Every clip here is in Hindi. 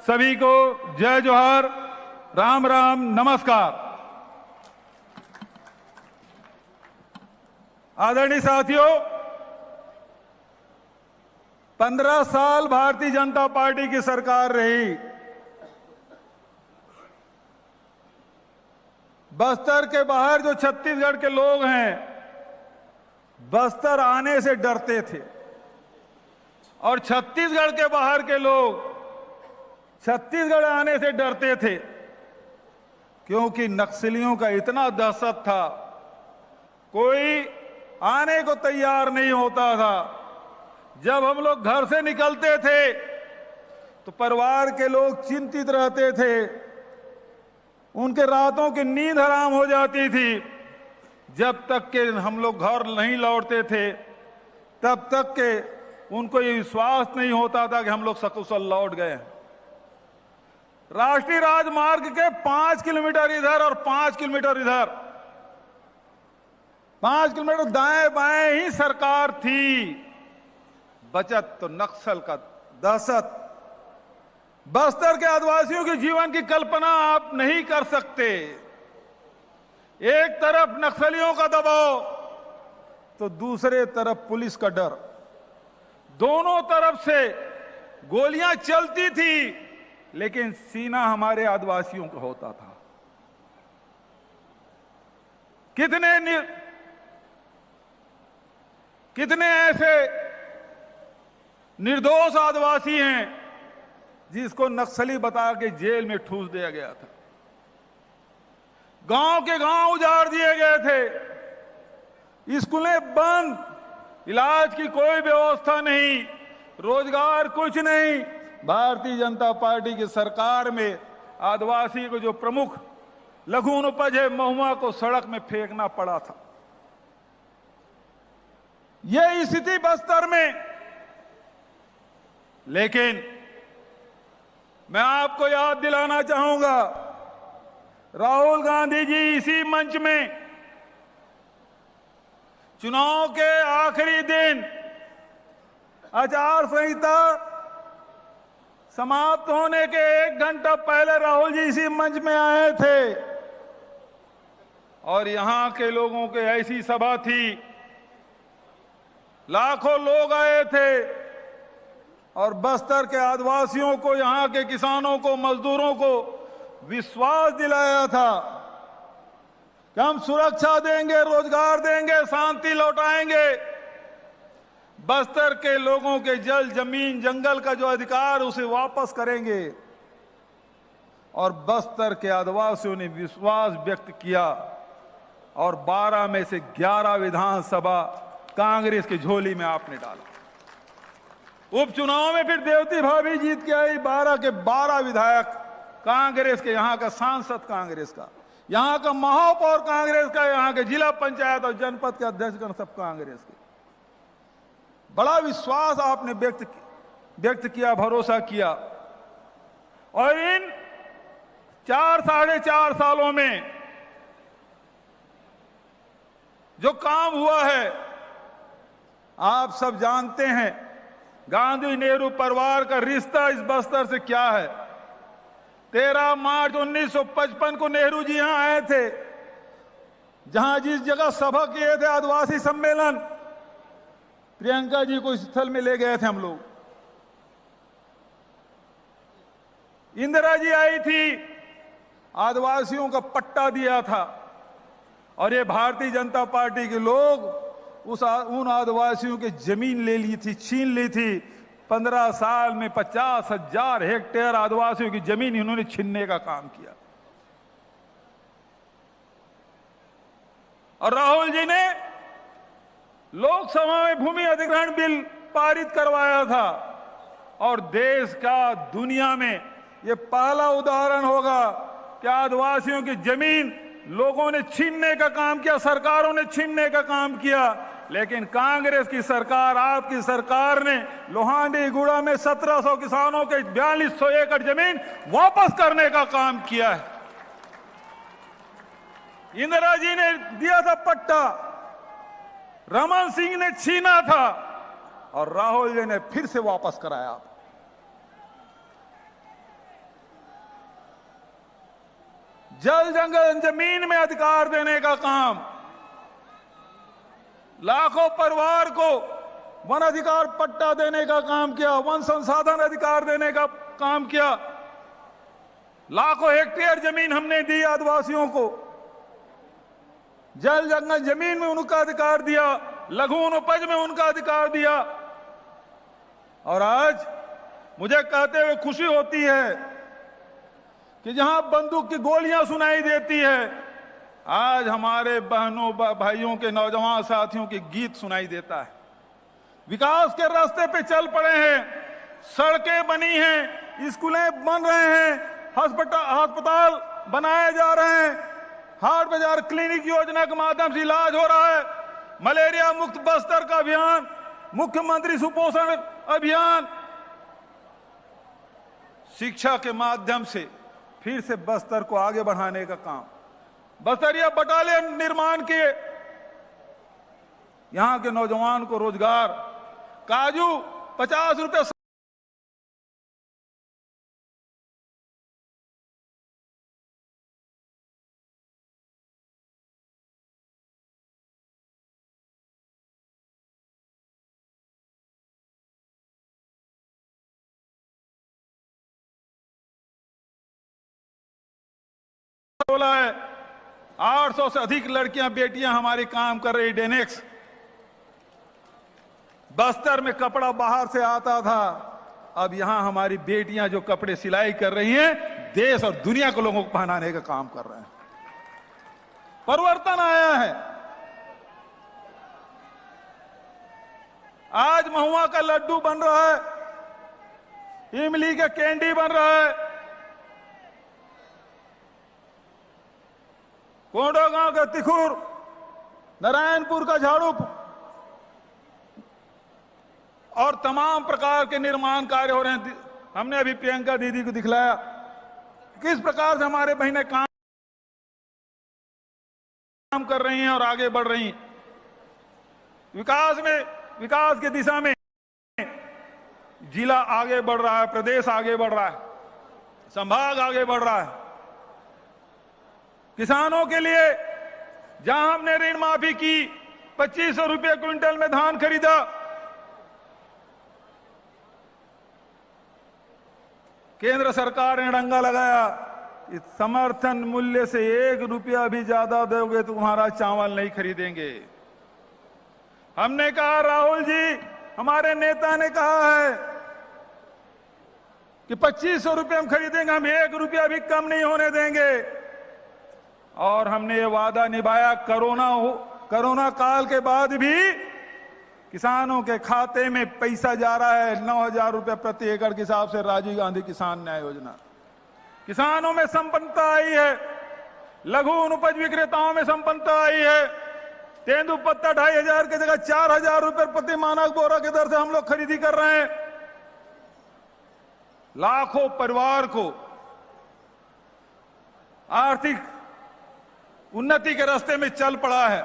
सभी को जय जोहार, राम राम, नमस्कार। आदरणीय साथियों, 15 साल भारतीय जनता पार्टी की सरकार रही। बस्तर के बाहर जो छत्तीसगढ़ के लोग हैं, बस्तर आने से डरते थे, और छत्तीसगढ़ के बाहर के लोग छत्तीसगढ़ आने से डरते थे, क्योंकि नक्सलियों का इतना दहशत था, कोई आने को तैयार नहीं होता था। जब हम लोग घर से निकलते थे तो परिवार के लोग चिंतित रहते थे, उनके रातों की नींद हराम हो जाती थी। जब तक के हम लोग घर नहीं लौटते थे, तब तक के उनको ये विश्वास नहीं होता था कि हम लोग सकुशल लौट गए। राष्ट्रीय राजमार्ग के 5 किलोमीटर इधर और 5 किलोमीटर इधर, 5 किलोमीटर दाएं बाएं ही सरकार थी। बचत तो नक्सल का दहशत। बस्तर के आदिवासियों के जीवन की कल्पना आप नहीं कर सकते। एक तरफ नक्सलियों का दबाव तो दूसरे तरफ पुलिस का डर। दोनों तरफ से गोलियां चलती थी, लेकिन सीना हमारे आदिवासियों का होता था। कितने ऐसे निर्दोष आदिवासी हैं जिसको नक्सली बता के जेल में ठूस दिया गया था। गांव के गांव उजाड़ दिए गए थे, स्कूलें बंद, इलाज की कोई व्यवस्था नहीं, रोजगार कुछ नहीं। भारतीय जनता पार्टी की सरकार में आदिवासी को जो प्रमुख लघु उपज है महुआ को सड़क में फेंकना पड़ा था। यह स्थिति बस्तर में। लेकिन मैं आपको याद दिलाना चाहूंगा, राहुल गांधी जी इसी मंच में चुनाव के आखिरी दिन आचार संहिता समाप्त होने के 1 घंटा पहले राहुल जी इसी मंच में आए थे, और यहां के लोगों की ऐसी सभा थी, लाखों लोग आए थे, और बस्तर के आदिवासियों को, यहां के किसानों को, मजदूरों को विश्वास दिलाया था कि हम सुरक्षा देंगे, रोजगार देंगे, शांति लौटाएंगे। बस्तर के लोगों के जल, जमीन, जंगल का जो अधिकार उसे वापस करेंगे। और बस्तर के आदिवासियों ने विश्वास व्यक्त किया, और 12 में से 11 विधानसभा कांग्रेस की झोली में आपने डाला। उपचुनाव में फिर देवती भाभी जीत के आई। 12 के 12 विधायक कांग्रेस के, यहां का सांसद कांग्रेस का, यहां का महापौर कांग्रेस का, यहां के जिला पंचायत और जनपद के अध्यक्षगण सब कांग्रेस के। बड़ा विश्वास आपने व्यक्त किया, भरोसा किया। और इन 4 साढ़े 4 सालों में जो काम हुआ है आप सब जानते हैं। गांधी नेहरू परिवार का रिश्ता इस बस्तर से क्या है। 13 मार्च 1955 को नेहरू जी यहां आए थे, जहां जिस जगह सभा किए थे आदिवासी सम्मेलन, प्रियंका जी को इस स्थल में ले गए थे हम लोग। इंदिरा जी आई थी, आदिवासियों का पट्टा दिया था, और ये भारतीय जनता पार्टी के लोग उन आदिवासियों की जमीन ले ली थी, छीन ली थी। 15 साल में 50,000 हेक्टेयर आदिवासियों की जमीन इन्होंने छीनने का काम किया। और राहुल जी ने लोकसभा में भूमि अधिग्रहण बिल पारित करवाया था, और देश का, दुनिया में यह पहला उदाहरण होगा कि आदिवासियों की जमीन लोगों ने छीनने का काम किया, सरकारों ने छीनने का काम किया। लेकिन कांग्रेस की सरकार, आपकी सरकार ने लोहांडी गुड़ा में 1700 किसानों के 4200 एकड़ जमीन वापस करने का काम किया है। इंदिरा जी ने दिया था पट्टा, रमन सिंह ने छीना था, और राहुल जी ने फिर से वापस कराया। जल जंगल जमीन में अधिकार देने का काम, लाखों परिवार को वन अधिकार पट्टा देने का काम किया, वन संसाधन अधिकार देने का काम किया, लाखों हेक्टेयर जमीन हमने दी आदिवासियों को, जल जंगल जमीन में उनका अधिकार दिया, लघु वनोपज में उनका अधिकार दिया। और आज मुझे कहते हुए खुशी होती है कि जहां बंदूक की गोलियां सुनाई देती है, आज हमारे बहनों भाइयों के नौजवान साथियों के गीत सुनाई देता है। विकास के रास्ते पे चल पड़े हैं, सड़कें बनी हैं, स्कूलें बन रहे हैं, अस्पताल बनाए जा रहे हैं, हाट बाजार क्लिनिक योजना के माध्यम से इलाज हो रहा है, मलेरिया मुक्त बस्तर का अभियान, मुख्यमंत्री सुपोषण अभियान, शिक्षा के माध्यम से फिर से बस्तर को आगे बढ़ाने का काम, बस्तरिया बटालियन निर्माण किए, यहां के नौजवान को रोजगार, काजू 50 रुपए बोला है। 800 से अधिक लड़कियां बेटियां हमारी काम कर रही। डेनेक्स बस्तर में कपड़ा बाहर से आता था, अब यहां हमारी बेटियां जो कपड़े सिलाई कर रही हैं, देश और दुनिया के लोगों को पहनाने का काम कर रहे हैं। परिवर्तन आया है। आज महुआ का लड्डू बन रहा है, इमली का कैंडी बन रहा है, कोंडो गांव का तिखुर, नारायणपुर का झाड़ू और तमाम प्रकार के निर्माण कार्य हो रहे हैं। हमने अभी प्रियंका दीदी को दिखलाया किस प्रकार से हमारे बहनें काम कर रही हैं और आगे बढ़ रही हैं। विकास की दिशा में जिला आगे बढ़ रहा है, प्रदेश आगे बढ़ रहा है, संभाग आगे बढ़ रहा है। किसानों के लिए जहां हमने ऋण माफी की, 2500 रुपये क्विंटल में धान खरीदा, केंद्र सरकार ने डंगा लगाया, इस समर्थन मूल्य से 1 रुपया भी ज्यादा दोगे तो तुम्हारा चावल नहीं खरीदेंगे। हमने कहा, राहुल जी हमारे नेता ने कहा है कि 2500 रुपये हम खरीदेंगे, हम 1 रुपया भी कम नहीं होने देंगे। और हमने ये वादा निभाया। कोरोना काल के बाद भी किसानों के खाते में पैसा जा रहा है 9,000 रुपये प्रति एकड़ के हिसाब से राजीव गांधी किसान न्याय योजना। किसानों में संपन्नता आई है, लघु उपज विक्रेताओं में संपन्नता आई है। तेंदुपत्ता 2,500 की जगह 4,000 रुपये प्रति मानक बोरा की दर से हम लोग खरीदी कर रहे हैं। लाखों परिवार को आर्थिक उन्नति के रास्ते में चल पड़ा है।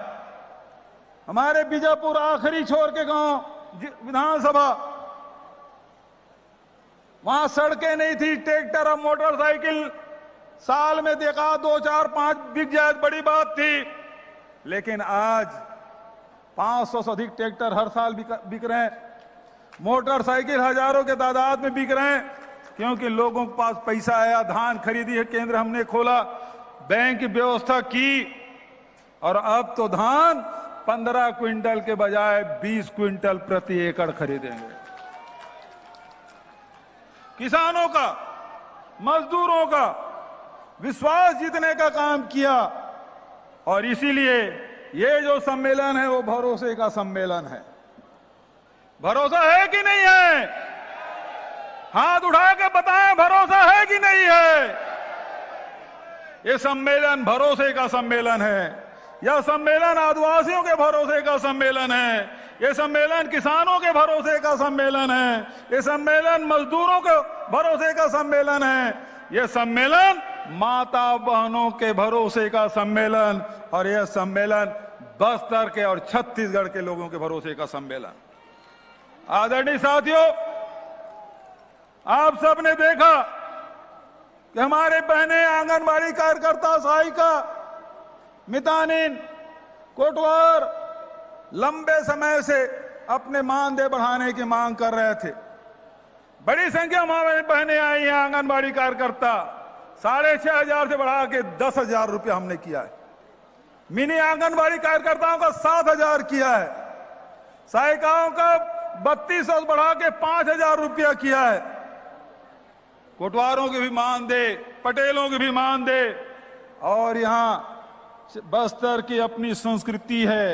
हमारे बीजापुर आखिरी छोर के गांव विधानसभा, वहां सड़कें नहीं थी, ट्रैक्टर और मोटरसाइकिल साल में देखा 2, 4, 5 बिक जाए बड़ी बात थी। लेकिन आज 500 से अधिक ट्रैक्टर हर साल बिक रहे हैं, मोटरसाइकिल हजारों के तादाद में बिक रहे हैं, क्योंकि लोगों के पास पैसा आया, धान खरीदी है, केंद्र हमने खोला, बैंक की व्यवस्था की, और अब तो धान 15 क्विंटल के बजाय 20 क्विंटल प्रति एकड़ खरीदेंगे। किसानों का, मजदूरों का विश्वास जीतने का काम किया। और इसीलिए ये जो सम्मेलन है वो भरोसे का सम्मेलन है। भरोसा है कि नहीं है? हाथ उठा के बताएं, भरोसा है कि नहीं है? ये सम्मेलन भरोसे का सम्मेलन है। यह सम्मेलन आदिवासियों के भरोसे का सम्मेलन है। ये सम्मेलन किसानों के भरोसे का सम्मेलन है। ये सम्मेलन मजदूरों के भरोसे का सम्मेलन है। ये सम्मेलन माता बहनों के भरोसे का सम्मेलन, और यह सम्मेलन बस्तर के और छत्तीसगढ़ के लोगों के भरोसे का सम्मेलन। आदरणीय साथियों, आप सबने देखा कि हमारे बहनें आंगनबाड़ी कार्यकर्ता, सहायिका, मितानिन, कोटवार लंबे समय से अपने मानदेय बढ़ाने की मांग कर रहे थे। बड़ी संख्या में हमारी बहनें आई हैं आंगनबाड़ी कार्यकर्ता, 6,500 से बढ़ा के 10,000 रुपया हमने किया है। मिनी आंगनबाड़ी कार्यकर्ताओं का 7,000 किया है। सहायिकाओं का 3,200 बढ़ा के 5,000 रुपया किया है। कोटवारों की भी मानदेय, पटेलों की भी मानदेय। और यहां बस्तर की अपनी संस्कृति है,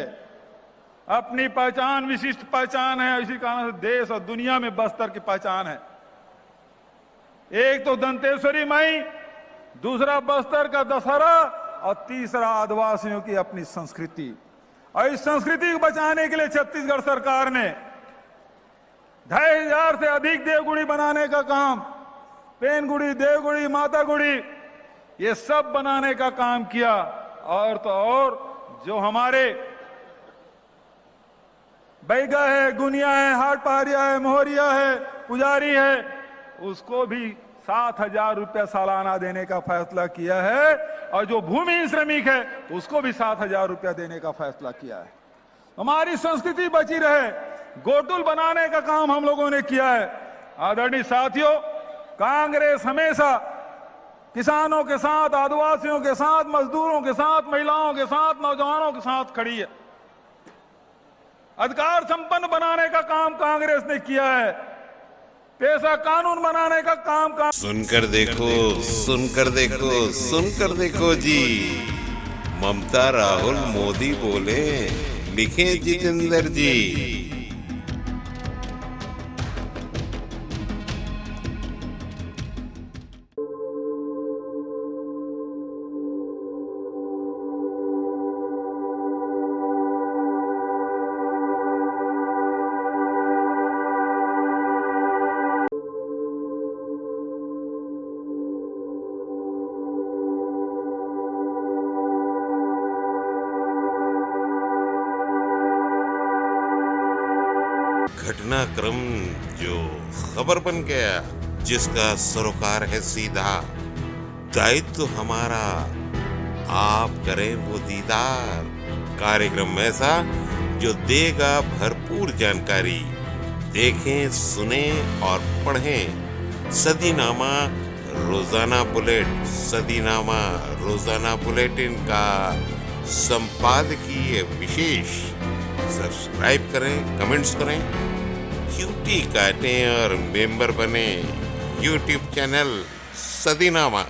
अपनी पहचान, विशिष्ट पहचान है। इसी कारण से देश और दुनिया में बस्तर की पहचान है। एक तो दंतेश्वरी माई, दूसरा बस्तर का दशहरा और तीसरा आदिवासियों की अपनी संस्कृति। और इस संस्कृति को बचाने के लिए छत्तीसगढ़ सरकार ने 2,500 से अधिक देवगुड़ी बनाने का काम, पेनगुड़ी, देवगुड़ी, माता गुड़ी, ये सब बनाने का काम किया। और तो और जो हमारे बैगा है, गुनिया है, हाट पहाड़िया है, मोहरिया है, पुजारी है, उसको भी 7,000 रुपया सालाना देने का फैसला किया है। और जो भूमिहीन श्रमिक है उसको भी 7,000 रुपया देने का फैसला किया है। हमारी संस्कृति बची रहे, गोटुल बनाने का काम हम लोगों ने किया है। आदरणीय साथियों, कांग्रेस हमेशा किसानों के साथ, आदिवासियों के साथ, मजदूरों के साथ, महिलाओं के साथ, नौजवानों के साथ खड़ी है। अधिकार संपन्न बनाने का काम कांग्रेस ने किया है। पेशा कानून बनाने का काम सुनकर देखो, सुनकर देखो, सुनकर देखो जी। ममता, राहुल, मोदी बोले, लिखे जितेंद्र जी। घटनाक्रम जो खबर बन गया, जिसका सरोकार है सीधा, दायित्व हमारा, आप करें वो दीदार। कार्यक्रम ऐसा जो देगा भरपूर जानकारी। देखें, सुने और पढ़ें सदीनामा रोजाना बुलेट, सदीनामा रोजाना बुलेटिन का संपादकीय विशेष। सब्सक्राइब करें, कमेंट्स करें, क्यूटी काटें और मेंबर बने यूट्यूब चैनल सदीनामा।